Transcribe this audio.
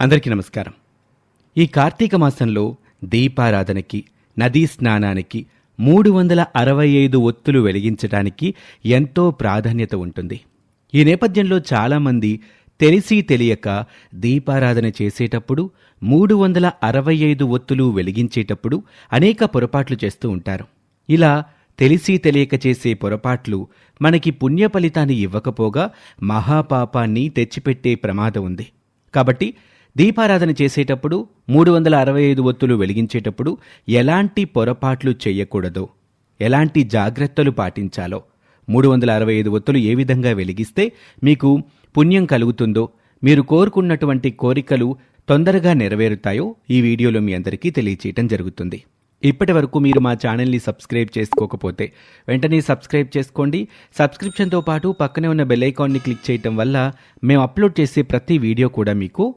అందరికీ నమస్కారం. ఈ కార్తీక మాసంలో దీపారాధనకి, నదీ స్నానానికి 365 ఒత్తులు వెలిగించడానికి ఎంతో ప్రాధాన్యత ఉంటుంది. ఈ నేపథ్యంలో చాలామంది తెలిసి తెలియక దీపారాధన చేసేటప్పుడు 365 ఒత్తులు వెలిగించేటప్పుడు అనేక పొరపాట్లు చేస్తూ ఉంటారు. ఇలా తెలిసి తెలియక చేసే పొరపాట్లు మనకి పుణ్య ఫలితాన్ని ఇవ్వకపోగా మహాపాపాన్ని తెచ్చిపెట్టే ప్రమాదం ఉంది. కాబట్టి దీపారాధన చేసేటప్పుడు 365 ఒత్తులు వెలిగించేటప్పుడు ఎలాంటి పొరపాట్లు చేయకూడదో, ఎలాంటి జాగ్రత్తలు పాటించాలో, 365 ఒత్తులు ఏ విధంగా వెలిగిస్తే మీకు పుణ్యం కలుగుతుందో, మీరు కోరుకున్నటువంటి కోరికలు తొందరగా నెరవేరుతాయో ఈ వీడియోలో మీ అందరికీ తెలియచేయటం జరుగుతుంది. ఇప్పటి వరకు మీరు మా ఛానల్ని సబ్స్క్రైబ్ చేసుకోకపోతే వెంటనే సబ్స్క్రైబ్ చేసుకోండి. సబ్స్క్రిప్షన్తో పాటు పక్కనే ఉన్న బెల్ ఐకాన్ని క్లిక్ చేయటం వల్ల మేము అప్లోడ్ చేసే ప్రతి వీడియో కూడా మీకు